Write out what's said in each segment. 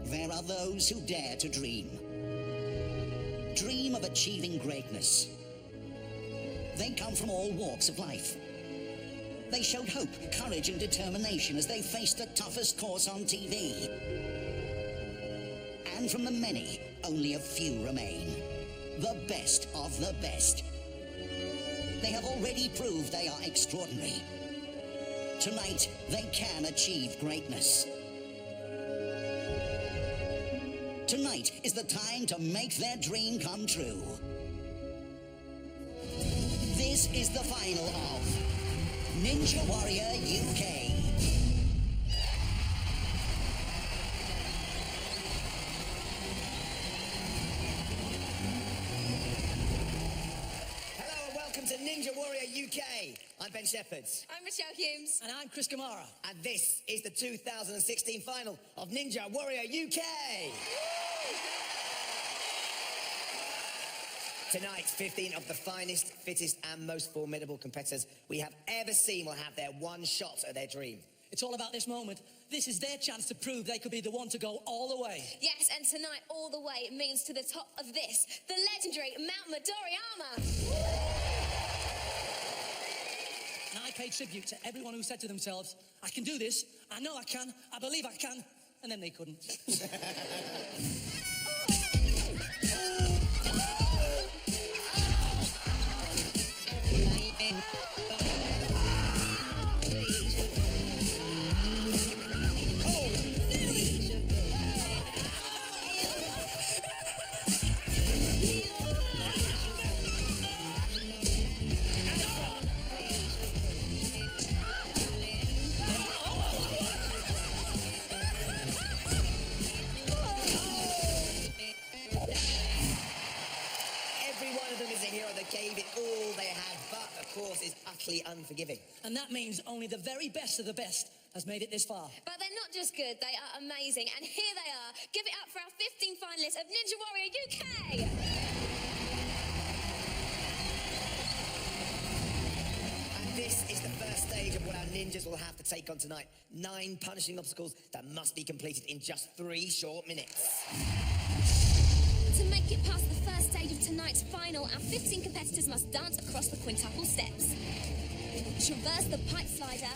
there are those who dare to dream. Dream of achieving greatness. They come from all walks of life. They showed hope, courage, and determination as they faced the toughest course on TV. And from the many, only a few remain. The best of the best. They have already proved they are extraordinary. Tonight, they can achieve greatness. Tonight is the time to make their dream come true. This is the final of Ninja Warrior UK. Hello and welcome to Ninja Warrior UK. I'm Ben Shepherd. I'm Michelle Humes. And I'm Chris Kamara. And this is the 2016 final of Ninja Warrior UK. Tonight, 15 of the finest, fittest and most formidable competitors we have ever seen will have their one shot at their dream. It's all about this moment. This is their chance to prove they could be the one to go all the way. Yes, and tonight, all the way means to the top of this, the legendary Mount Midoriyama. And I pay tribute to everyone who said to themselves, I can do this, I know I can, I believe I can, and then they couldn't. Gave it all they had, but of course is utterly unforgiving. And that means only the very best of the best has made it this far. But they're not just good, they are amazing. And here they are. Give it up for our 15 finalists of Ninja Warrior UK. And this is the first stage of what our ninjas will have to take on tonight. 9 punishing obstacles that must be completed in just 3 short minutes. To make it past the first stage of tonight's final, our 15 competitors must dance across the quintuple steps, traverse the pipe slider,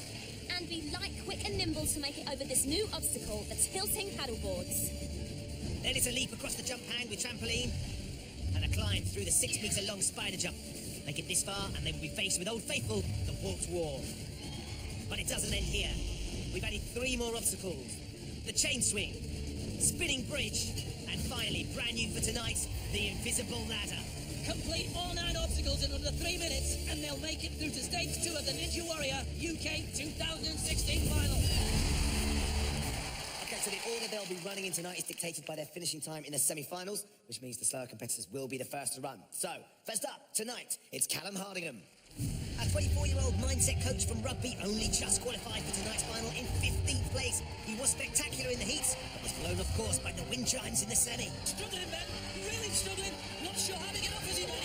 and be light, quick and nimble to make it over this new obstacle, the tilting paddleboards. Then it's a leap across the jump hang with trampoline, and a climb through the 6-metre-long spider jump. Make it this far, and they will be faced with Old Faithful, the warped wall. But it doesn't end here. We've added 3 more obstacles. The chain swing, spinning bridge, and finally, brand new for tonight, the invisible ladder. Complete all 9 obstacles in under 3 minutes, and they'll make it through to stage 2 of the Ninja Warrior UK 2016 final. Okay, so the order they'll be running in tonight is dictated by their finishing time in the semi-finals, which means the slower competitors will be the first to run. So, first up, tonight, it's Callum Hardingham. A 24-year-old mindset coach from rugby only just qualified for tonight's final in 15th place. He was spectacular in the heats, but was blown off course by the wind chimes in the semi. Struggling, Ben. Really struggling. Not sure how to get off, is he, Ben?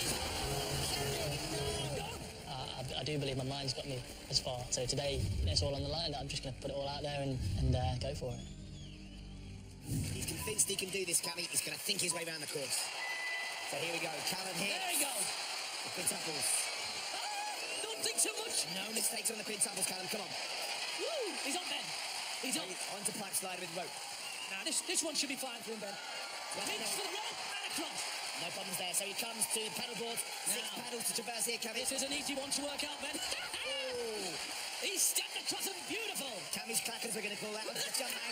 I do believe my mind's got me as far. So today, it's all on the line. I'm just going to put it all out there and go for it. He's convinced he can do this, Cammy. He's going to think his way around the course. So here we go. Callum hits. There he goes. The quintuples. Don't think so much. No mistakes on the quintuples, Callum. Come on. Woo! He's on, Ben. He's on. Onto pipe slider with rope. Now, this one should be fine for him, Ben. Pitch for the rope and across. No problems there. So he comes to the paddleboard. 6 paddles to traverse here, Cammy. This is an easy one to work out, Ben. Oh. He's stepped across them beautiful. Cammy's clackers we're going to call that. Onto the jump hang.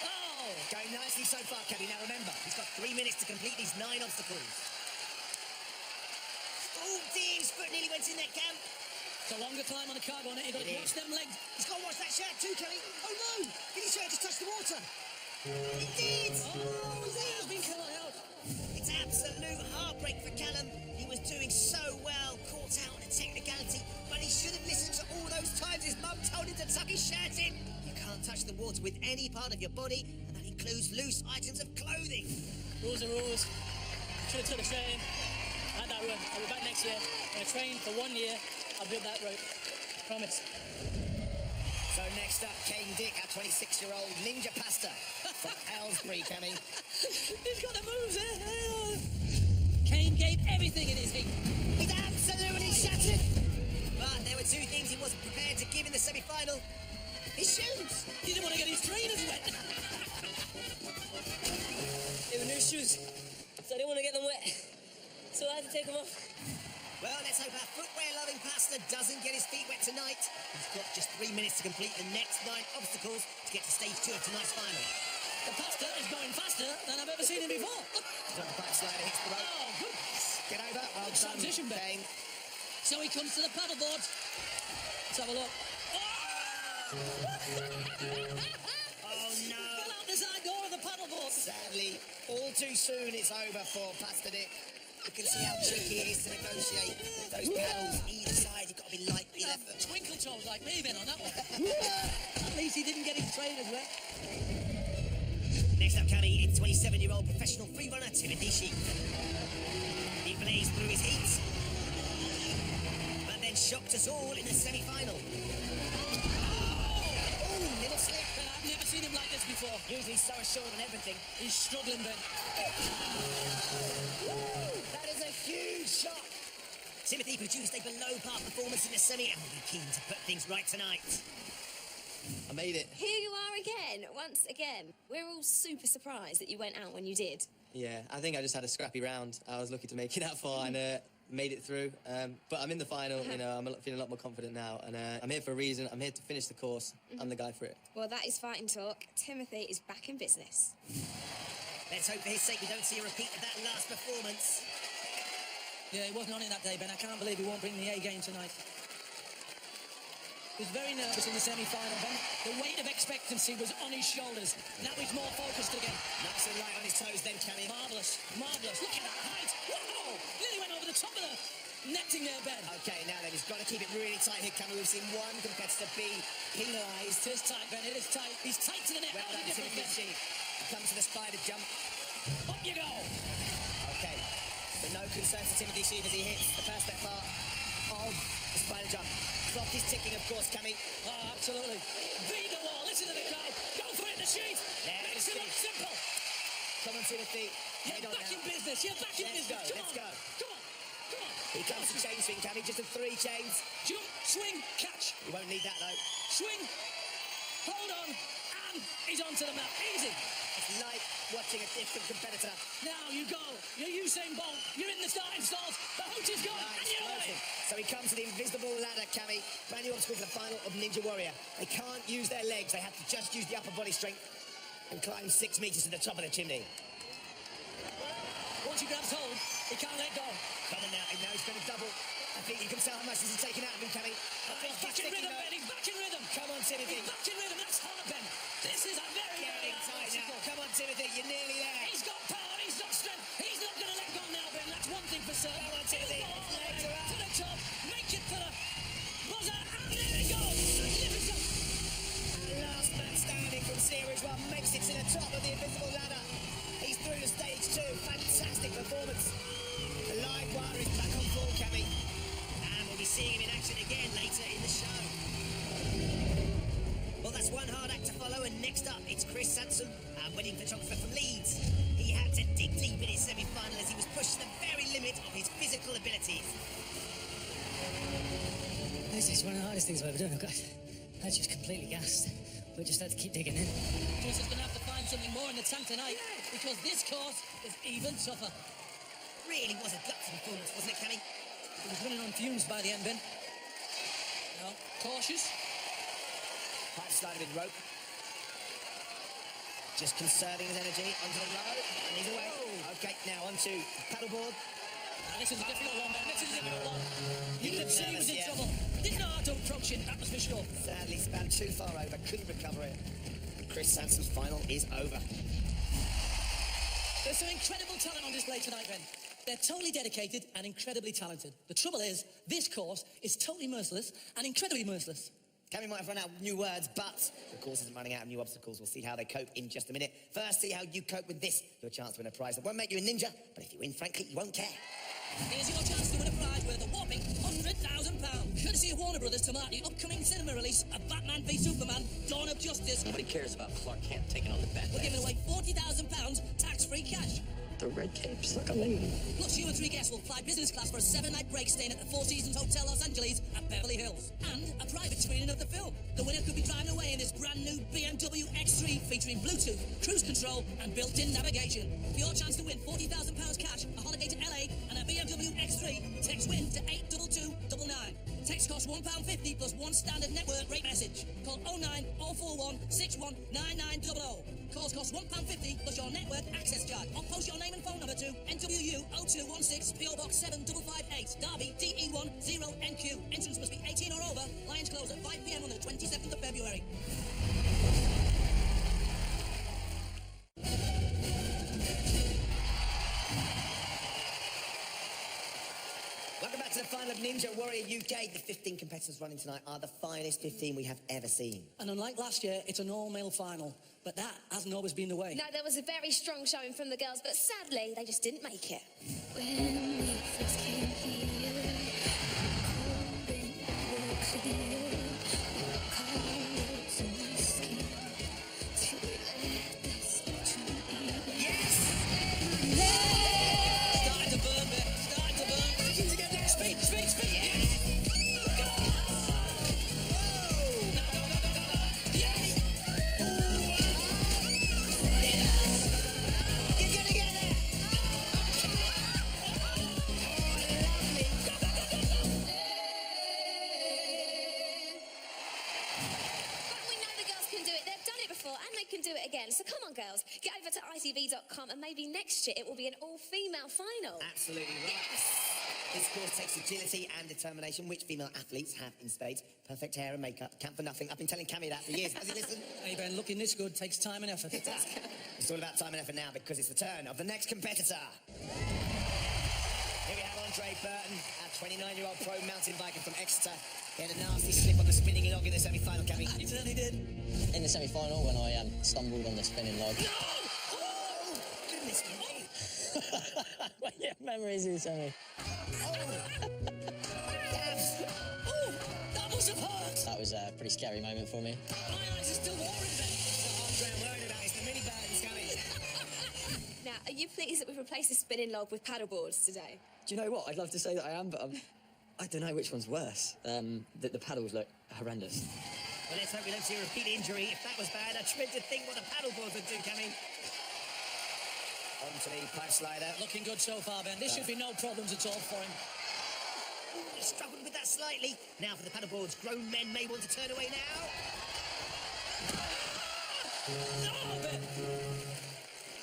Oh. Going nicely so far, Cammy. Now remember, he's got 3 minutes to complete these 9 obstacles. Oh, dear, his foot nearly went in there, Cam. It's a longer climb on the cargo on it. You've got to watch them legs. He's got to watch that shirt too, Kelly. Oh, no. Did his shirt just touch the water? He did. Oh, his hair's been cut out. It's absolute heartbreak for Callum. He was doing so well, caught out on a technicality, but he should have listened to all those times his mum told him to tuck his shirt in. You can't touch the water with any part of your body, and that includes loose items of clothing. Rules are rules. Should have took the straight in. I had that run. I'll be back next year. I'm going to train for 1 year. I'll build that rope. Promise. So next Next up, Kane Dick, our 26-year-old ninja pasta from Aylesbury, Cammy. He's got the moves, eh? Kane gave everything in his heat. He's absolutely shattered. But there were two things he wasn't prepared to give in the semi-final. His shoes. He didn't want to get his trainers wet. They were new shoes, so I didn't want to get them wet. So I had to take them off. Well, let's hope our footwear-loving pastor doesn't get his feet wet tonight. He's got just 3 minutes to complete the next 9 obstacles to get to stage 2 of tonight's final. The pastor is going faster than I've ever seen him before. Got the pipe slider, hits the rope. Oh, good. Get over. Well done, Transition, Ben. Kane. So he comes to the paddleboard. Let's have a look. Oh, no. Fell out the side door of the paddleboard. Sadly, all too soon it's over for Pastor Dick. You can see how tricky it is to negotiate those paddles either side. You've got to be lightly left. Twinkle toes like me, Ben, on that one. At least he didn't get his trainers wet. Next up, Cammy, it's 27-year-old professional freerunner Timothy Sheep. He blazed through his heat, but then shocked us all in the semi-final. Oh, little slip. Ben, I've never seen him like this before. Usually so assured on everything. He's struggling, Ben. That is a huge shock. Timothy produced a below-par performance in the semi and will be keen to put things right tonight. I made it. Here you are again, once again. We're all super surprised that you went out when you did. Yeah, I think I just had a scrappy round. I was lucky to make it that far and made it through. But I'm in the final, you know, I'm feeling a lot more confident now. And I'm here for a reason. I'm here to finish the course. I'm the guy for it. Well, that is fighting talk. Timothy is back in business. Let's hope for his sake we don't see a repeat of that last performance. Yeah, he wasn't on it that day, Ben. I can't believe he won't bring the A game tonight. He was very nervous in the semi-final, Ben. The weight of expectancy was on his shoulders. Now he's more focused again. Nice and light on his toes then, Cammy. Marvellous, marvellous. Look at that height. Whoa! Nearly went over the top of the netting there, Ben. Okay, now then, he's got to keep it really tight here, Cammy. We've seen one competitor be penalised. It is tight, Ben. It is tight. He's tight to the net. Well done, Timothy Sheep. Comes to the spider jump. Up you go. Okay, but no concern for Timothy Sheep as he hits the first step part of the spider jump. Clock is ticking, of course, Cammy. Oh, absolutely. Beat the wall. Listen to the crowd. Go for it, the sheet. There it Makes is, it look Sheep. simple. Come on, Timothy. You're Head on back now. in business. You're back in Let's business. go, Come let's on. go. Come on. Come on. Here comes the chain swing, Cammy. Just a 3 chains. Jump, swing, catch. You won't need that, though. Swing. Hold on. And he's onto the mat. Easy. It's like watching a different competitor. Now you go. You're Usain Bolt. You're in the starting stalls. The hoot is gone. And you're away. So he comes to the invisible ladder, Cammy. Brand new obstacle for the final of Ninja Warrior. They can't use their legs. They have to just use the upper body strength and climb 6 meters to the top of the chimney. Once he grabs hold, he can't let go. Come on now. And now he's going to double. I think you can tell how much this is taken out of him, Cammy. He's back in rhythm, Ben. He's back in rhythm. Come on, Timothy. He's back in rhythm. That's hard, Ben. This is a very, very Getting hard tight now. obstacle. Come on, Timothy. You're nearly there. He's got power. He's got strength. He's not going to let go now, Ben. That's one thing for certain. Come on, Timothy. He'll go all the way Legs are up. to the top. Make it for the buzzer. And there he goes. Magnificent. Last man standing from Series 1 makes it to the top of the invisible ladder. He's through to stage 2. Fantastic performance. The live wire is back on full, Cammy. And we'll be seeing him in action again later in the show. Well, that's one hard act to follow, and next up, it's Chris Sansom, our wedding photographer from Leeds. He had to dig deep in his semi-final as he was pushed to the very limit of his physical abilities. This is one of the hardest things I've ever done. I was just completely gassed. We just had to keep digging in. Chris is going to have to find something more in the tank tonight because this course is even tougher. Really was a gutsy performance, wasn't it, Cammy? He was running on fumes by the end, Ben. No, cautious. Pipe slider with rope. Just conserving his energy onto the rope, and he's away. Okay, now onto paddleboard. Now, this is a difficult one, Ben. This is a difficult one. You He could was see he was in nervous, yeah. trouble. Didn't know how to approach it, that was for sure. Sadly span too far over, couldn't recover it. Chris Sansom's final is over. There's some incredible talent on display tonight, Ben. They're totally dedicated and incredibly talented. The trouble is, this course is totally merciless and incredibly merciless. Cammy might have run out of new words, but the course isn't running out of new obstacles. We'll see how they cope in just a minute. First, see how you cope with this. Your chance to win a prize that won't make you a ninja, but if you win, frankly, you won't care. Here's your chance to win a prize is worth a whopping £100,000. Courtesy of Warner Brothers to mark the upcoming cinema release of Batman v Superman, Dawn of Justice. Nobody cares about Clark Kent taking on the Batman. We're giving away £40,000 tax-free cash. The red capes, look amazing. Plus, you and 3 guests will fly business class for a 7-night break staying at the Four Seasons Hotel Los Angeles at Beverly Hills. And a private screening of the film. The winner could be driving away in this brand new BMW X3 featuring Bluetooth, cruise control and built-in navigation. For your chance to win £40,000 cash, a holiday to LA and a BMW X3, text WIN to 82299. Text costs £1.50 plus one standard network rate message. Call 09041 61 9900. Calls cost £1.50 plus your network access charge. Or post your name and phone number to NWU 0216 PO Box 7558 Derby DE10NQ. Entrance must be 18 or over. Lines close at 5 p.m. on the 22nd of February. Welcome back to the final of Ninja Warrior UK. The 15 competitors running tonight are the finest 15 we have ever seen. And unlike last year, it's an all-male final. But that hasn't always been the way. No, there was a very strong showing from the girls, but sadly, they just didn't make it. When we first came here, cold and clear, colors in my skin, to let this Yes! Starting to burn, man. Starting to burn. Working together. Speed, speed, speed. Yes! Go. Whoa! No. Yes! You're gonna get there! But we know the girls can do it. They've done it before, and they can do it again. So come on, girls. Get over to ITV.com, and maybe next year it will be an all-female final. Absolutely right. Yes. This course takes agility and determination, which female athletes have in spades. Perfect hair and makeup, count for nothing. I've been telling Cammy that for years. Has he listened? Hey, Ben, looking this good takes time and effort. It does. It's all about time and effort now because it's the turn of the next competitor. Here we have Andre Burton, our 29-year-old pro mountain biker from Exeter. He had a nasty slip on the spinning log in the semi-final, Cammy. He certainly did. In the semi-final, when I stumbled on the spinning log. No! Oh! Goodness me. Well, yeah, memories in semi. Yes. Oh, that must have hurt. That was a pretty scary moment for me. My eyes are still watering, Ben. Andre, I'm worried about is the minibans coming. Now, are you pleased that we've replaced the spinning log with paddle boards today? Do you know what? I'd love to say that I am, but I don't know which one's worse. The paddles look horrendous. Well, let's hope we don't see a repeat injury. If that was bad, I tried to think what the paddleboards would do, Cammy. Onto the pipe slider. Looking good so far, Ben. This should be no problems at all for him. Ooh, he struggled with that slightly. Now for the paddleboards. Grown men may want to turn away now. No, Ben.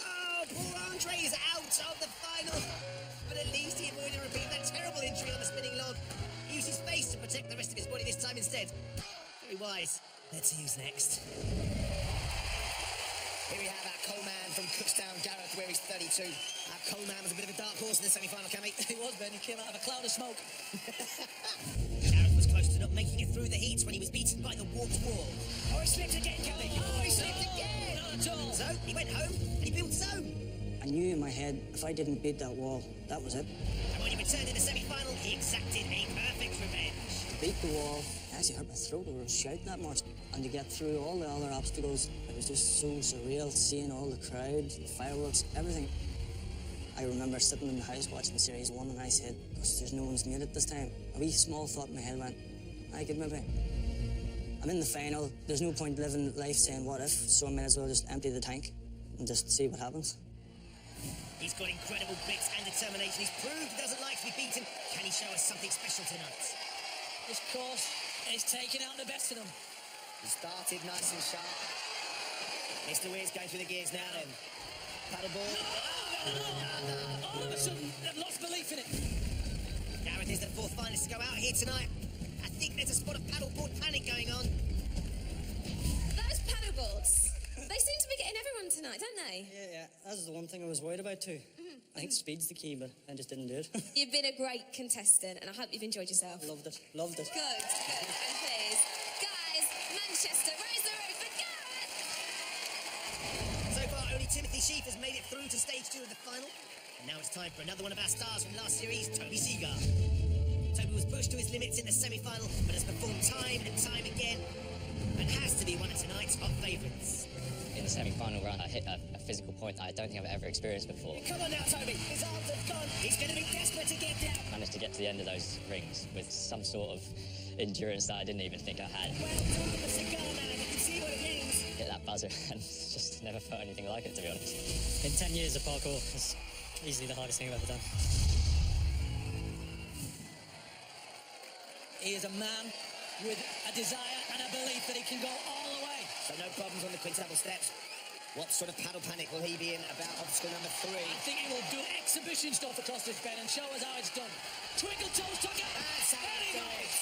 Oh, poor Andre is out of the final. But at least he avoided repeating that terrible injury on the spinning log. He used his face to protect the rest of his body this time instead. Very wise. Let's see who's next. Here we have our Coleman from Cookstown, Gareth, where he's 32. Our Coleman was a bit of a dark horse in the semi-final, Cammy. He was, Ben. He came out of a cloud of smoke. Gareth was close to not making it through the heats when he was beaten by the warped wall. Oh, he slipped again, Cammy. Oh, he slipped again. Not at all. So he went home and he built his own. I knew in my head, if I didn't beat that wall, that was it. And when he returned in the semi-final, he exacted a perfect revenge. Beat the wall. I actually hurt my throat over shouting that much. And to get through all the other obstacles, it was just so surreal, seeing all the crowd, the fireworks, everything. I remember sitting in the house watching Series 1 and I said, gosh, there's no one's made it this time. A wee small thought in my head went, I could maybe. I'm in the final, there's no point living life saying what if, so I might as well just empty the tank and just see what happens. He's got incredible grit and determination. He's proved he doesn't like to be beaten. Can he show us something special tonight? This course is taking out the best of them. He started nice and sharp. Mr. Weir's going through the gears now then. Paddleboard. All of a sudden, they've lost belief in it. Gareth is the fourth finalist to go out here tonight. I think there's a spot of paddleboard panic going on. Those paddle boards, they seem to be getting everyone tonight, don't they? Yeah, that's the one thing I was worried about too. I think speed's the key, but I just didn't do it. You've been a great contestant, and I hope you've enjoyed yourself. Loved it. Good, good. And please, guys, Manchester, raise the roof for Gareth! So far, only Timothy Sheaf has made it through to stage 2 of the final. And now it's time for another one of our stars from last series, Toby Seagar. Toby was pushed to his limits in the semi-final, but has performed time and time again, and has to be one of tonight's hot favourites. In the semi-final round, I hit a physical point that I don't think I've ever experienced before. Come on now, Toby. His arms have gone. He's going to be desperate to get down. Managed to get to the end of those rings with some sort of endurance that I didn't even think I had. Well done, the cigar man. You can see what it means. Hit that buzzer and just never felt anything like it, to be honest. In 10 years of parkour, it's easily the hardest thing I've ever done. He is a man with a desire and a belief that he can go all the way. So no problems on the quintuple steps. What sort of paddle panic will he be in about obstacle number 3? I think he will do exhibition stuff across this bend and show us how it's done. Twinkle toes tuck it. That's how he goes.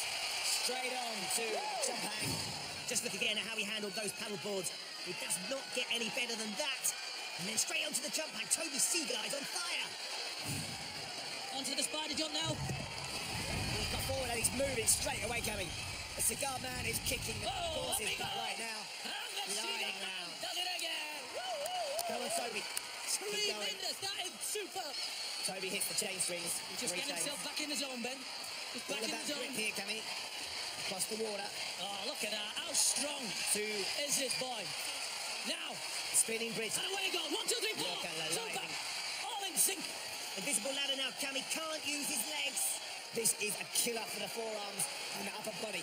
Straight on to jump hang. Just look again at how he handled those paddle boards. It does not get any better than that. And then straight onto the jump hang. Toby Seagull is on fire. Onto the spider jump now. He's got forward and he's moving straight away, Gary. The cigar man is kicking the forces back right now. Lying round. Does it again. Come on, Toby. Tremendous. That is super. Toby hits the chain strings. He's just getting himself back in the zone, Ben. He's back in the zone. Grip here, Cammy. Across the water. Oh, look at that. How strong is this boy? Now. Spinning bridge. And away he goes. 1, 2, 3, 4. Look at the Super. lighting. All in sync. Invisible ladder now, Cammy can't use his legs. This is a killer for the forearms and the upper body.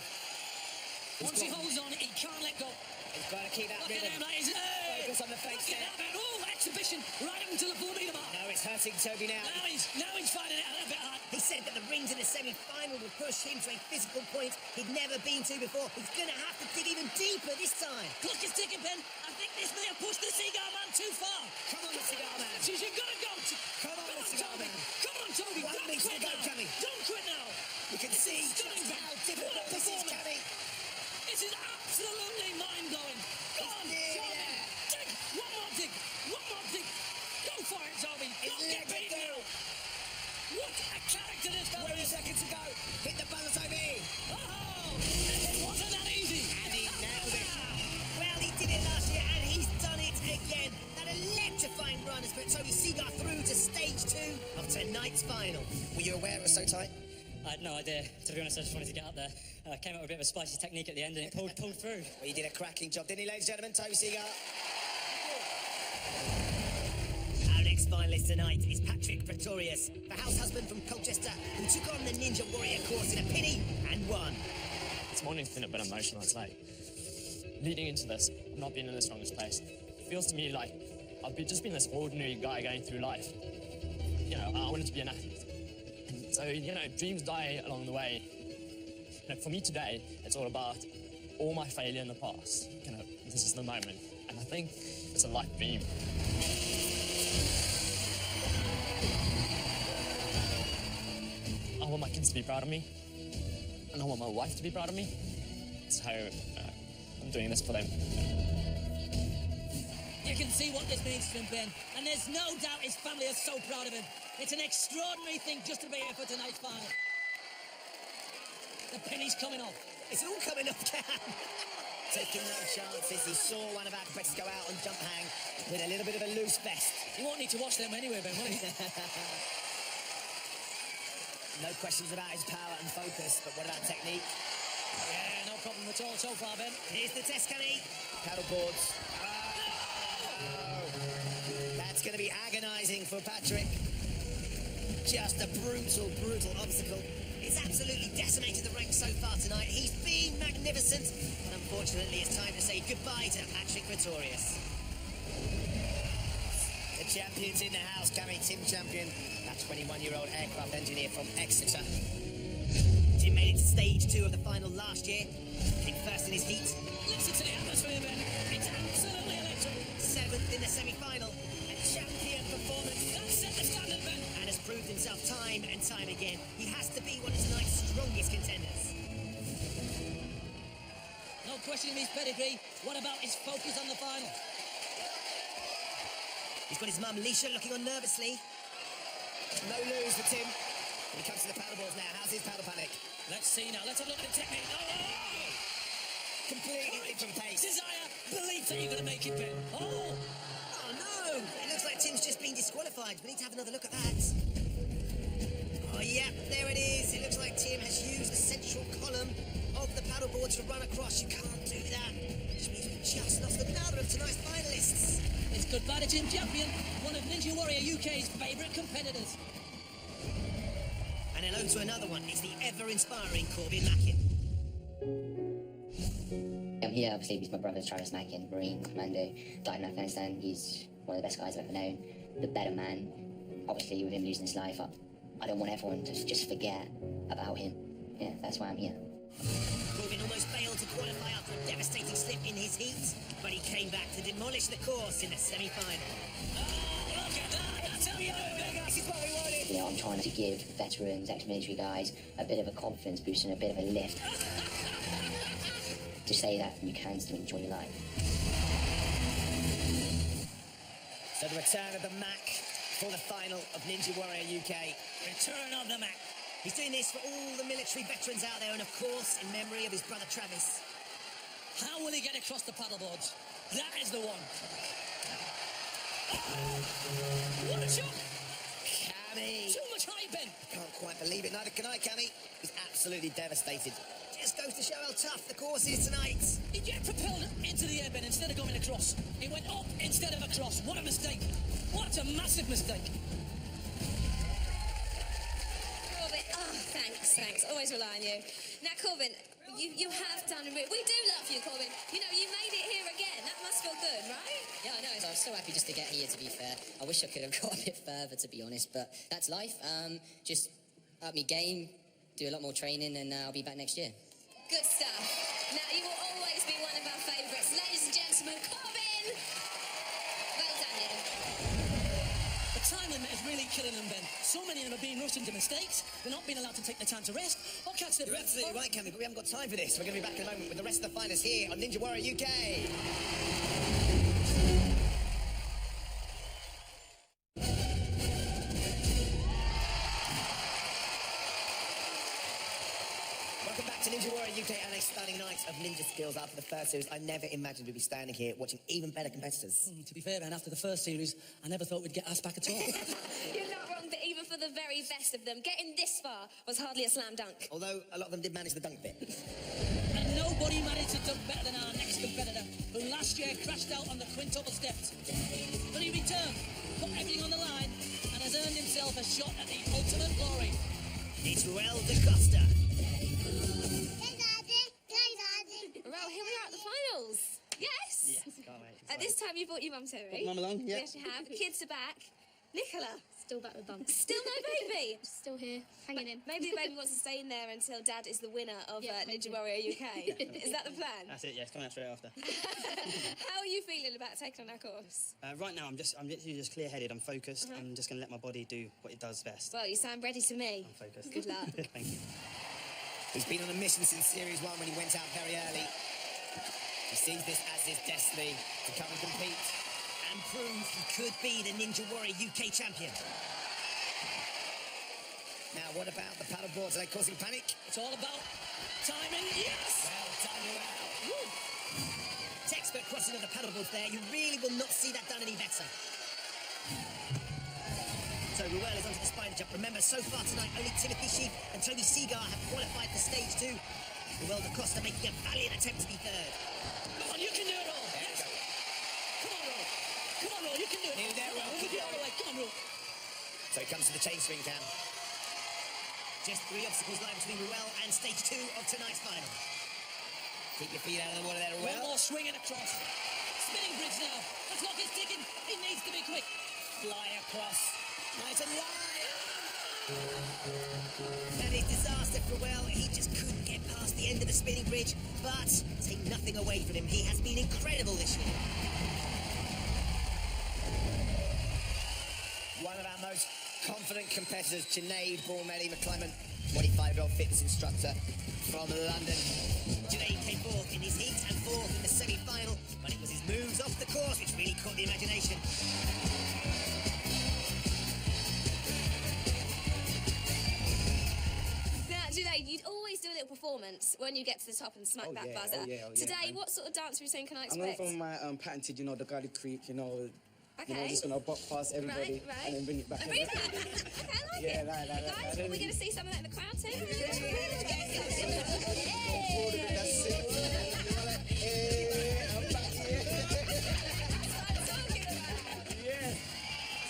Once he holds on, he can't let go. He's got to keep that Look at rhythm. him, like he's, hey! Focus on the fake Look at step. that, man. Oh, exhibition right up until the 4 metre mark. No, it's hurting Toby now. Now he's finding it a little bit hard. He said that the rings in the semi-final would push him to a physical point he'd never been to before. He's going to have to dig even deeper this time. Clock is ticking, Ben. I think this may have pushed the cigar man too far. Come on, the cigar man. You've got to go. Come on, the cigar Toby. man. Come on, Toby. One Don't needs to quit go, now. Cammy. Don't quit now. You can see Stunning, Ben. how difficult What a this is, performance. Cammy. This is absolutely mind-blowing. Go on, nearly Toby. there. Dig. One more dig. One more dig. Go for it, Toby. Don't get beat now. What a character this fella 20 is. seconds to go. Hit the buzzer, Toby. Oh, it wasn't that easy. And he nailed it. Well, he did it last year, and he's done it again. That electrifying run has put Toby Seagull through to stage 2 of tonight's final. Were you aware it was so tight? I had no idea. To be honest, I just wanted to get up there. Came up with a bit of a spicy technique at the end and it pulled through. Well, you did a cracking job, didn't he, ladies and gentlemen? Toby Seagull. Our next finalist tonight is Patrick Pretorius, the house husband from Colchester, who took on the Ninja Warrior course in a pinny and won. This morning's been a bit emotional. It's like, leading into this, I've not been in the strongest place. It feels to me like I've just been this ordinary guy going through life. You know, I wanted to be an athlete. And so, you know, dreams die along the way. You know, for me today, it's all about all my failure in the past. You know, this is the moment. And I think it's a life dream. I want my kids to be proud of me. And I want my wife to be proud of me. So, I'm doing this for them. You can see what this means to him, Ben. And there's no doubt his family is so proud of him. It's an extraordinary thing just to be here for tonight's final. The penny's coming off. It's all coming off, Cam. Taking no chances. He saw one of our competitors go out on jump hang with a little bit of a loose vest. You won't need to watch them anyway, Ben, will you? No questions about his power and focus, but what about technique? Yeah, no problem at all so far, Ben. Here's the test, Cammy. Paddle boards. That's going to be agonising for Patrick. Just a brutal, brutal obstacle. It's absolutely decimated the ranks so far tonight. He's been magnificent, but unfortunately it's time to say goodbye to Patrick Pretorius. The champion's in the house, Cammy, Tim Champion, that 21-year-old aircraft engineer from Exeter. Tim made it to stage 2 of the final last year. Came first in his heat. Listen to the atmosphere, Ben. It's absolutely electric. 7th in the semi-final. A champion performance. That set the standard, Ben. And has proved himself time and time again. He has to be one of tonight's strongest contenders. No questioning his pedigree. What about his focus on the final? He's got his mum, Leisha, looking on nervously. No lose for Tim. When he comes to the paddleboards now, how's his paddle panic? Let's see now. Let's have a look at the technique. Oh! Completely different pace. Desire, belief that you're going to make it, Ben. Oh! Oh no! It looks like Tim's just been disqualified. We need to have another look at that. Oh, yeah, there it is. It looks like Tim has used the central column of the paddleboard to run across. You can't do that. Which means we just lost another of tonight's finalists. It's goodbye to Tim Champion, one of Ninja Warrior UK's favourite competitors. And hello to another one. It's the ever-inspiring Corbin Mackin. I'm here, obviously, because my brother's Travis Mackin, Marine Commando, died in Afghanistan. He's one of the best guys I've ever known, the better man. Obviously, with him losing his life, I don't want everyone to just forget about him. Yeah, that's why I'm here. Corbin almost failed to qualify after a devastating slip in his heat, but he came back to demolish the course in the semi-final. Look at that! I tell you, this is what we wanted. You know, I'm trying to give veterans, ex-military guys, a bit of a confidence boost and a bit of a lift. To say that you can still enjoy your life. So the return of the Mac for the final of Ninja Warrior UK. Return of the Mac. He's doing this for all the military veterans out there and, of course, in memory of his brother Travis. How will he get across the paddleboards? That is the one. What a shot! Cammy! Too much hype, Ben. Can't quite believe it. Neither can I, Cammy. He's absolutely devastated. Just goes to show how tough the course is tonight. He got propelled into the air, Ben, instead of going across. He went up instead of across. What a mistake. What a massive mistake. Corbin, oh, thanks. Always rely on you. Now, Corbin, you have done we do love you, Corbin. You know, you made it here again. That must feel good, right? Yeah, I know. I'm so happy just to get here, to be fair. I wish I could have got a bit further, to be honest, but that's life. Just up me game, do a lot more training, and I'll be back next year. Good stuff. Now, you will always be one of our favourites. Ladies and gentlemen, Corbin! Well done, Ian. The time limit is really killing them, Ben. So many of them are being rushed into mistakes. They're not being allowed to take the time to rest or catch their You're breath. absolutely right, Cammy, but we haven't got time for this. We're going to be back in a moment with the rest of the finalists here on Ninja Warrior UK. Welcome back to Ninja Warrior UK and a stunning night of ninja skills after the first series. I never imagined we'd be standing here watching even better competitors. To be fair, Ben, after the first series, I never thought we'd get asked back at all. You're not wrong, but even for the very best of them, getting this far was hardly a slam dunk. Although a lot of them did manage the dunk bit. And nobody managed to dunk better than our next competitor, who last year crashed out on the quintuple steps. But he returned, put everything on the line, and has earned himself a shot at the ultimate glory. It's Ruel da Costa. Well, here we are at the finals. Yes? Yes, can't wait. At this time, you brought your mum, Terry. Mum along, yeah. Yes, you have. Kids are back. Nicola. Still back with bumps. Still no baby. Still here, hanging in. Maybe the baby wants to stay in there until Dad is the winner of Ninja Warrior UK. Is that the plan? That's it, yeah, it's coming out straight after. How are you feeling about taking on our course? Right now, I'm literally just clear-headed. I'm focused. I'm just going to let my body do what it does best. Well, you sound ready to me. I'm focused. Good luck. Thank you. He's been on a mission since Series 1 when he went out very early. He sees this as his destiny to come and compete and prove he could be the Ninja Warrior UK champion. Now, what about the paddleboards? Are they causing panic? It's all about timing. Yes! Well done, Ruel. Textbook crossing of the paddleboards there. You really will not see that done any better. So Ruel is onto the spider jump. Remember, so far tonight, only Timothy Sheep and Toby Seagar have qualified for stage 2. Ruel da Costa making a valiant attempt to be third. Come on, you can do it all. Yes. Come on, Roll. Come on, Roll, you can do it. Nearly there, Ruel. Keep it all the way. Come on, Roll. So he comes to the chain swing cam. Just 3 obstacles lie between Ruel and stage 2 of tonight's final. Keep your feet out of the water there, One Ruel. more swing and across. Spinning bridge now. The clock is ticking. It needs to be quick. Fly across. Nice and wide. That is disaster for Ruel. He just couldn't get past the end of the spinning bridge. But take nothing away from him. He has been incredible this year. One of our most confident competitors, Junaid Bormelli McClement, 25-year-old fitness instructor from London. Junaid came fourth in his heat and fourth in the semi-final, but it was his moves off the course which really caught the imagination. Now, Junaid, you'd always do a little performance when you get to the top and smack that buzzer. Oh, yeah. Today, what sort of dance routine can I I'm going expect? from my patented, the garlic creek, Okay. You know, just gonna pop past everybody Right. and then bring it back. Bring it back. Okay, I like Yeah, it. like that, like Guys, that. are we going to see some of that in the crowd too?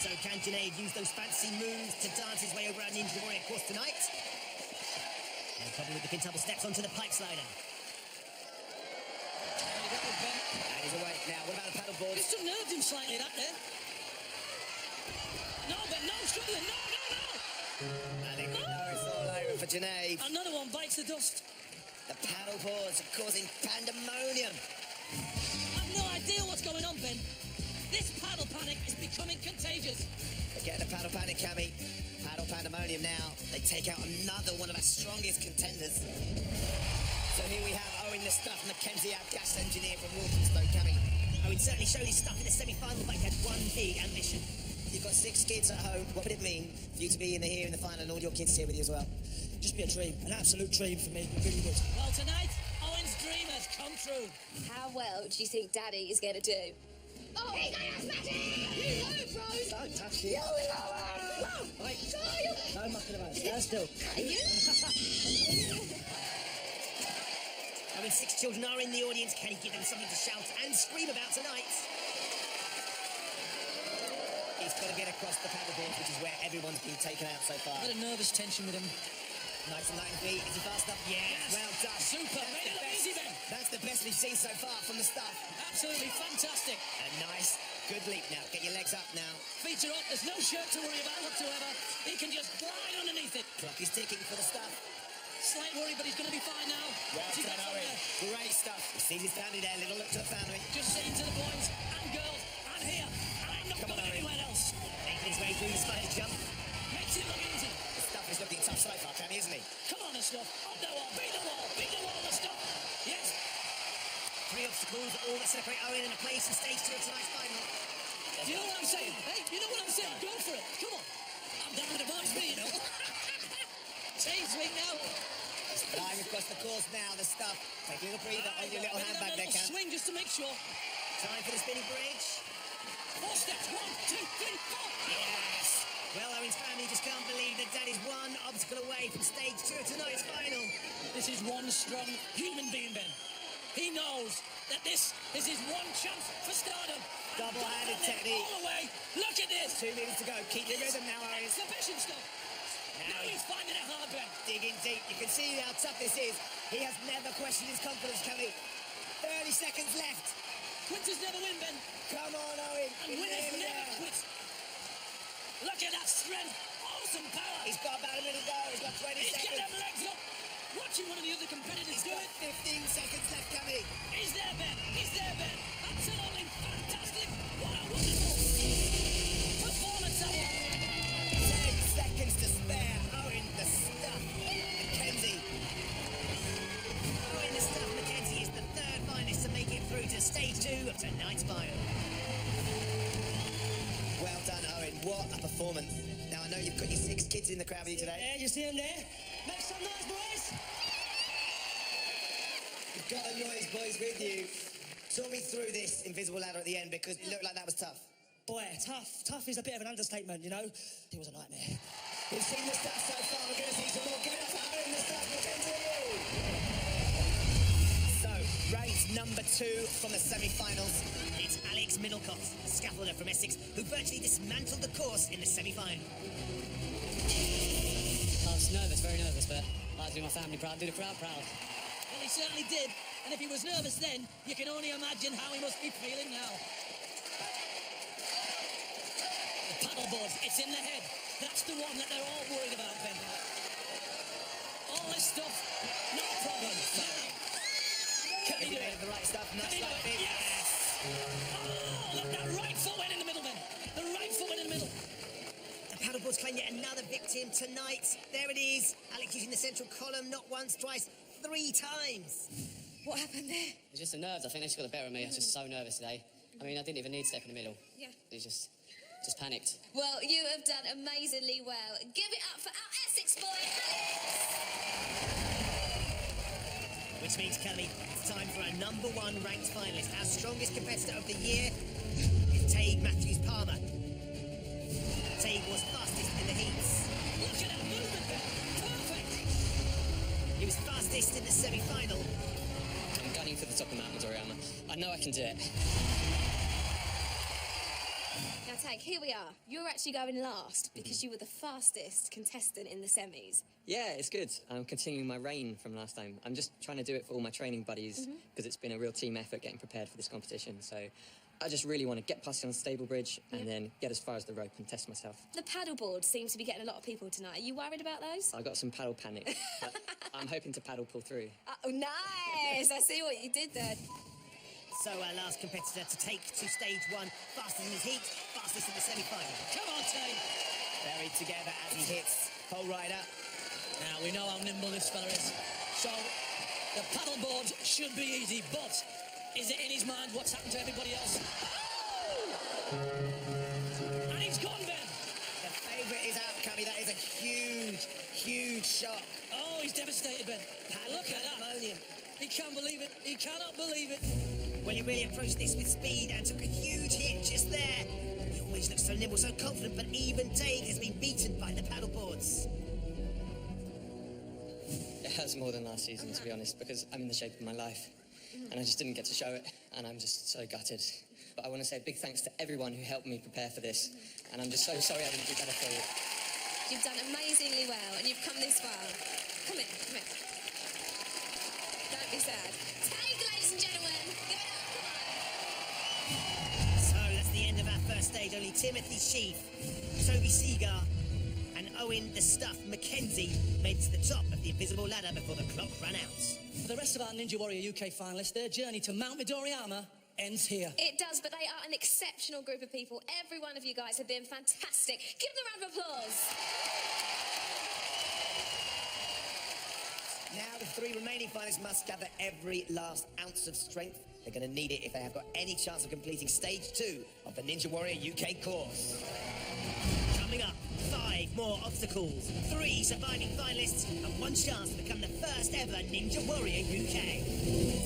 So can Junaid use those fancy moves to dance his way over our Ninja Warrior course tonight? No problem with the quintuple steps onto the pipe slider. That is away. Now, what about the paddleboard? It's unnerved him slightly, that there. No, Ben, no, struggling. No. I think we know it's all over for Junaid. Another one bites the dust. The paddleboards are causing pandemonium. I've no idea what's going on, Ben. This paddle panic is becoming contagious. Forget the paddle panic, Cammy. Paddle pandemonium now. They take out another one of our strongest contenders. So here we have Owen the Stuff, Mackenzie, our gas engineer from Walthamstow, Cammy. Owen certainly showed his stuff in the semi-final, but he had one big ambition. You've got 6 kids at home. What would it mean for you to be here in the final and all your kids here with you as well? Just be a dream, an absolute dream for me. It really would. Well, tonight, Owen's dream has come true. How well do you think Daddy is going to do? Oh, he's going to smash it! You won't, Rose! Don't touch it. Wait. No mucking about. Stand still. I mean, 6 children are in the audience. Can he give them something to shout and scream about tonight? He's got to get across the paddleboard, which is where everyone's been taken out so far. A bit of nervous tension with him. Nice and light and feet. Is he fast enough? Yes. Well done. Super. Made it look easy, Ben. That's the best we've seen so far from the Stuff. Absolutely fantastic. A nice, good leap now. Get your legs up now. Feet are up. There's no shirt to worry about whatsoever. He can just glide underneath it. Clock is ticking for the Stuff. Slight worry, but he's going to be fine now. Well He done, gets up Owen. there. Great stuff. He sees his family there. Little look to the family. Just saying to the boys and girls, I'm here. I'm not Come on, going Owen. anywhere else. Making his way through the spider jump. Makes it look easy. The Stuff is looking tough so far, Cammy, isn't he? Come on, the stuff. Up the wall. Beat the wall. Beat the wall, the stuff. Yes. 3 obstacles, all that separate Owen in a place in stage 2 of tonight's final. Do you know what I'm saying? Hey, you know what I'm saying? Go for it. Come on. I'm down with the boys, me, you know. Team swing now. He's flying across the course now, the Stuff. Take a little breather on your little handbag there, Cam. Swing just to make sure. Time for the spinning bridge. 4 steps. 1, 2, 3, 4. Yes! Well, Owen's family just can't believe that Dad is one obstacle away from stage 2 of tonight's final. This is one strong human being, Ben. He knows that this is his one chance for stardom. Double-handed technique. All the way. Look at this. 2 minutes to go. Keep your rhythm now, Owen. Exhibition stuff. Now he's finding it hard, Ben. Digging deep. You can see how tough this is. He has never questioned his confidence, Cammy. 30 seconds left. Quitters never win, Ben. Come on, Owen. And winners never quit. Look at that strength. Awesome power. He's got about a minute to go. He's got 20 He's seconds. got them legs up. Watching one of the other competitors do it. 15 seconds left, Cammy. He's there, Ben. He's there, Ben. Absolutely fantastic. What a wonderful performance that was. 10 seconds to spare. Owen, the Stuff. Mackenzie. Owen the Stuff Mackenzie is the 3rd finalist to make it through to stage 2 of tonight's final. Well done, Owen. What a performance. Now, I know you've got your 6 kids in the crowd with you today. Yeah, you see him there? Make some noise, boys. You've got the noise boys with you. Talk me through this invisible ladder at the end, because it looked like that was tough. Boy, tough. Tough is a bit of an understatement, you know? It was a nightmare. We've seen the Stuff so far. We're going to see some more. Give it up for Owen the Stuff, Mackenzie. So, race number 2 from the semi-finals. It's Alex Middlecoff, a scaffolder from Essex, who virtually dismantled the course in the semi-final. I was nervous, very nervous, but I do my family proud, do the crowd proud. Well, he certainly did. And if he was nervous then, you can only imagine how he must be feeling now. The paddleboard, it's in the head. That's the one that they're all worried about, Ben. All this stuff, no problem. Can he do it? The right stuff, not Can he do like it? it. Yes! Oh, look, that right foot went in the middle, Ben. The right foot went in the middle. The paddleboards claim yet another victim tonight. There it is. Alex using the central column, not once, twice, 3 times. What happened there? It's just the nerves. I think they just got the better of me. I was just so nervous today. I mean, I didn't even need to step in the middle. Yeah. It was just panicked. Well, you have done amazingly well. Give it up for our Essex boy, Alex! Which means, Kelly, it's time for our #1 ranked finalist, our strongest competitor of the year. It's Tague Matthews Park. Midoriyama. I know I can do it. Now, Tag, here we are. You're actually going last because you were the fastest contestant in the semis. Yeah, it's good. I'm continuing my reign from last time. I'm just trying to do it for all my training buddies because it's been a real team effort getting prepared for this competition. So I just really want to get past the unstable bridge and then get as far as the rope and test myself. The paddleboard seems to be getting a lot of people tonight. Are you worried about those? I got some paddle panic, but I'm hoping to paddle pull through. Oh, nice! I see what you did there. So our last competitor to take to stage one, fastest in his heat, fastest in the semi-final. Come on, Tate. Buried together as he hits pole rider. Now, we know how nimble this fella is. So, the paddleboard should be easy, but is it in his mind what's happened to everybody else? And he's gone, Ben. The favourite is out, Cubby. That is a huge, huge shock. Oh, he's devastated, Ben. Look at that. Pandemonium. He can't believe it. He cannot believe it. Well, he really approached this with speed and took a huge hit just there. He always looks so nimble, so confident, but even Tate has been beaten by the paddleboards. It hurts more than last season, to be honest, because I'm in the shape of my life. And I just didn't get to show it, and I'm just so gutted. But I want to say a big thanks to everyone who helped me prepare for this. And I'm just so sorry I didn't do better for you. You've done amazingly well, and you've come this far. Come here, come here. Don't be sad. Take, ladies and gentlemen. Give it up, come on. So that's the end of our first stage. Only Timothy Sheaf, Toby Seagar, and Owen the Stuff Mackenzie made it to the top of the invisible ladder before the clock ran out. For the rest of our Ninja Warrior UK finalists, their journey to Mount Midoriyama ends here. It does, but they are an exceptional group of people. Every one of you guys have been fantastic. Give them a round of applause. Now the three remaining finalists must gather every last ounce of strength. They're going to need it if they have got any chance of completing stage 2 of the Ninja Warrior UK course. Coming up, 5 more obstacles, 3 surviving finalists, and 1 chance to become the first ever Ninja Warrior UK.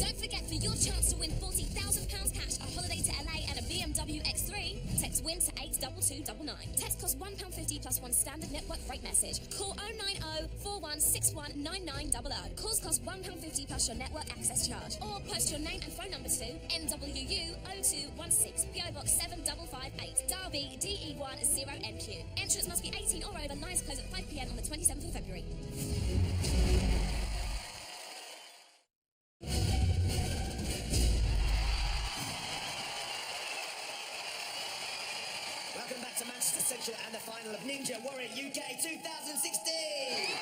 Don't forget, for your chance to win £40,000 cash, a holiday to LA and a BMW X3, text WIN to 82299. Text costs £1.50 plus 1 standard network freight message. Call 090 4161 9900. Calls cost £1.50 plus your network access charge. Or post your name and phone number to NWU 0216 PO Box 7558 Derby DE10NQ. Entrance must be 18 or over. Lines close at 5 p.m. on the 27th of February. Welcome back to Manchester Central and the final of Ninja Warrior UK 2016.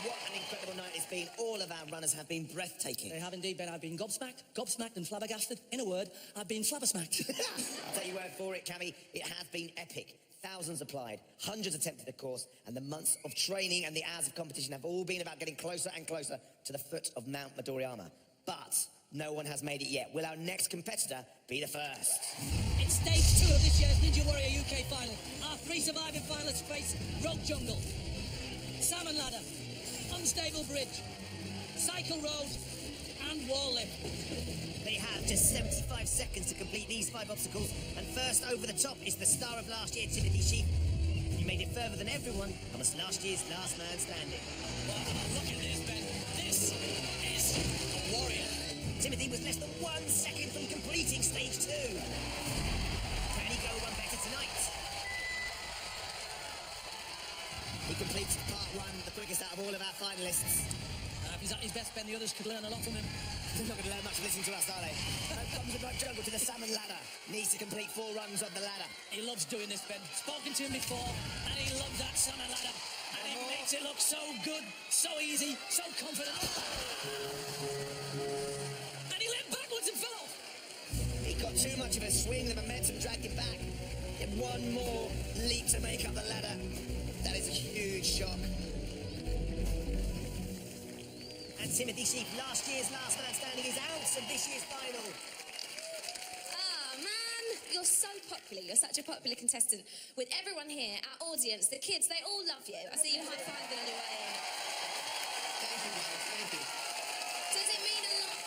What an incredible night it's been. All of our runners have been breathtaking. They have indeed, Ben. I've been gobsmacked and flabbergasted. In a word, I've been flabbersmacked. I'll take your word for it, Cammy. It has been epic. Thousands applied, hundreds attempted the course, and the months of training and the hours of competition have all been about getting closer and closer to the foot of Mount Midoriyama. But no one has made it yet. Will our next competitor be the first? In stage 2 of this year's Ninja Warrior UK final, our 3 surviving finalists face Rogue Jungle, Salmon Ladder, Unstable Bridge, Cycle Road, and Wall Lift. They have just 75 seconds to complete these 5 obstacles, and first over the top is the star of last year, Timothy Sheep. He made it further than everyone and was last year's last man standing. Wow, look at this, Ben. This is a warrior. Timothy was less than 1 second from completing stage 2. Can he go one better tonight? He completed part 1, the quickest out of all of our finalists. If he's at his best, Ben, the others could learn a lot from him. They're not going to learn much listening to us, are they? Comes the Rogue Jungle to the Salmon Ladder. Needs to complete 4 runs on the ladder. He loves doing this, Ben. Spoken to him before, and he loves that Salmon Ladder. And he makes it look so good, so easy, so confident. And he leapt backwards and fell off. He got too much of a swing, the momentum dragged him back. Yet 1 more leap to make up the ladder. That is a huge shock. And Timothy Sheep, last year's last man standing, is out of this year's final. Ah, man, you're so popular. You're such a popular contestant. With everyone here, our audience, the kids, they all love you. I see you high-fiving on your way in. Thank you, guys. Thank you. Does it mean a lot,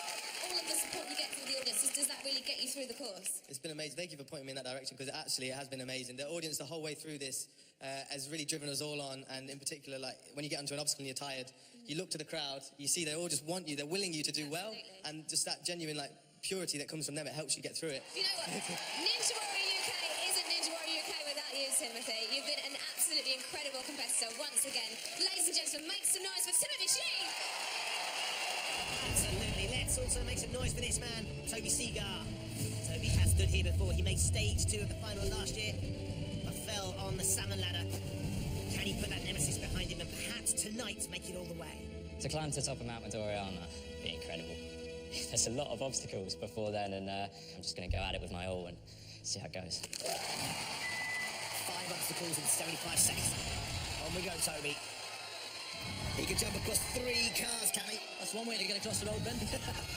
all of the support you get from the audience? Does that really get you through the course? It's been amazing. Thank you for pointing me in that direction, because it has been amazing. The audience the whole way through this has really driven us all on, and in particular, like when you get onto an obstacle and you're tired, you look to the crowd, you see they all just want you, they're willing you to do well, and just that genuine like purity that comes from them, it helps you get through it. You know what? Ninja Warrior UK isn't Ninja Warrior UK without you, Timothy. You've been an absolutely incredible competitor once again. Ladies and gentlemen, make some noise for Timothy Sheen. Absolutely. Let's also make some noise for this man, Toby Seagar. Toby has stood here before. He made stage 2 of the final last year, but fell on the salmon ladder. Can he put that nemesis behind him and perhaps tonight make it all the way? To climb to the top of Mount Midoriya would be incredible. There's a lot of obstacles before then, and I'm just going to go at it with my all and see how it goes. 5 obstacles in 75 seconds. On we go, Toby. He can jump across 3 cars, can he? That's one way to get across the road, Ben.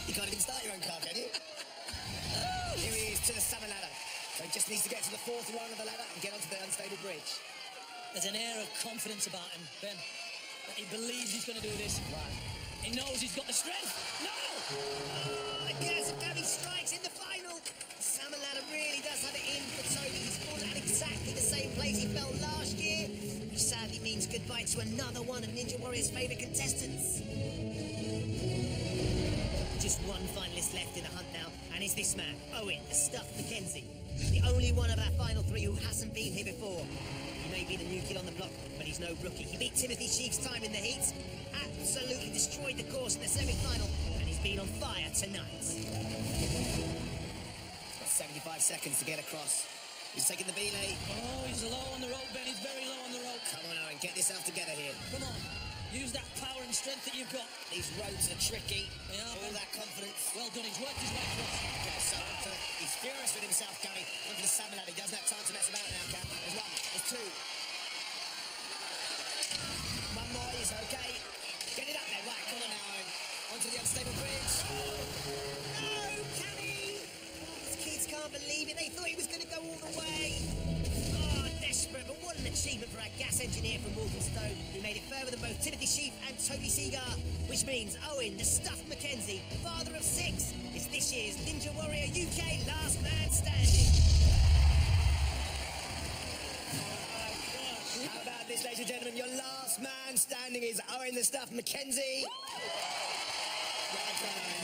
You can't even start your own car, can you? Here he is to the salmon ladder. So he just needs to get to the 4th rung of the ladder and get onto the unstable bridge. There's an air of confidence about him, Ben. That he believes he's going to do this. Right. He knows he's got the strength. No! The gas of Gabby strikes in the final. The salmon ladder really does have it in for Toby. He's fallen at exactly the same place he fell last year, which sadly means goodbye to another one of Ninja Warrior's favourite contestants. Just one finalist left in the hunt now, and it's this man, Owen, the Stuff Mackenzie. The only one of our final 3 who hasn't been here before. He may be the new kid on the block, but he's no rookie. He beat Timothy Sheaf's time in the heats, absolutely destroyed the course in the semi-final, and he's been on fire tonight. Got 75 seconds to get across. He's taking the belay. Oh, he's low on the rope, Ben. He's very low on the rope. Come on, Owen, get yourself together here. Come on. Use that power and strength that you've got. These roads are tricky. They are, all Ben. that confidence. Well done. He's worked his way across. Okay, so he's furious with himself, Gary. Onto the salmon ladder. He doesn't have time to mess about now, Cam. There's 1, there's 2. 1 more, he's okay. Get it up there, right, come on now, Owen. Onto the unstable bridge. No, can he? These kids can't believe it. They thought he was going to go all the way. Oh, desperate, but what an achievement for our gas engineer from Walthamstow, who made it further than both Timothy Sheaf and Toby Seagar, which means Owen, the Stuff Mackenzie, father of 6, is this year's Ninja Warrior UK Last Man Standing. How about this, ladies and gentlemen? Your last man standing is Owen, the Stuff Mackenzie.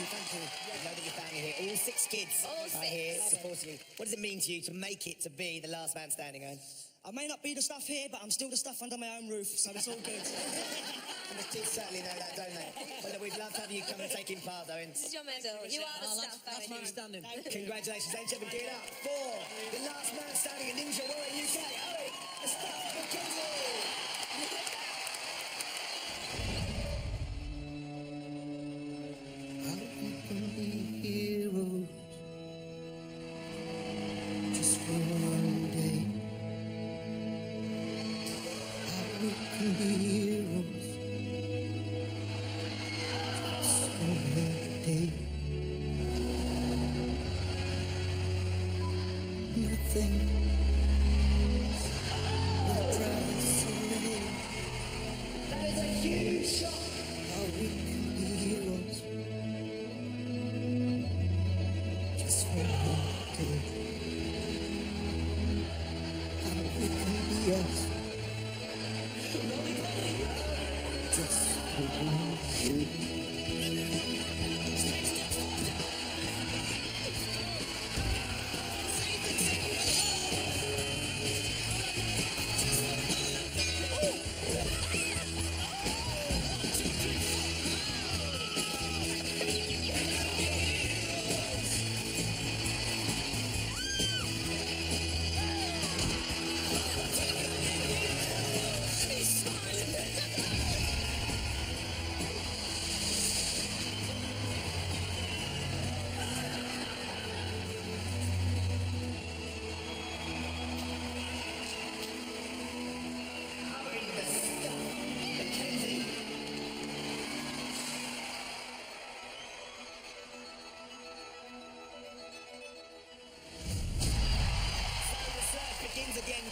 Thank you. I know that your family here. All 6 kids All are 6. here supporting you. What does it mean to you to make it to be the last man standing, Owen? I may not be the stuff here, but I'm still the stuff under my own roof, so it's all good. And the kids certainly know that, don't they? Well, we'd love to have you come and take in part, Owen. This is your medal. You are the Stuff, That's Owen. my standing. Congratulations, ladies and gentlemen. Get up for the last man standing in Ninja Warrior UK, Owen, the Stuff Mackenzie.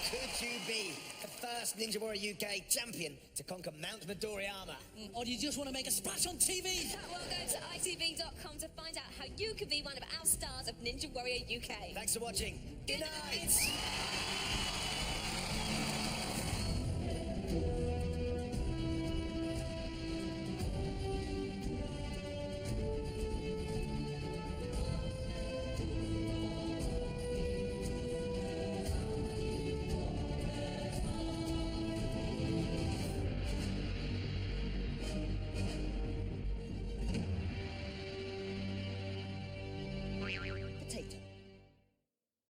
Could you be the first Ninja Warrior UK champion to conquer Mount Midoriya? Or do you just want to make a splash on TV? Well, go to itv.com to find out how you could be one of our stars of Ninja Warrior UK. Thanks for watching. Good night.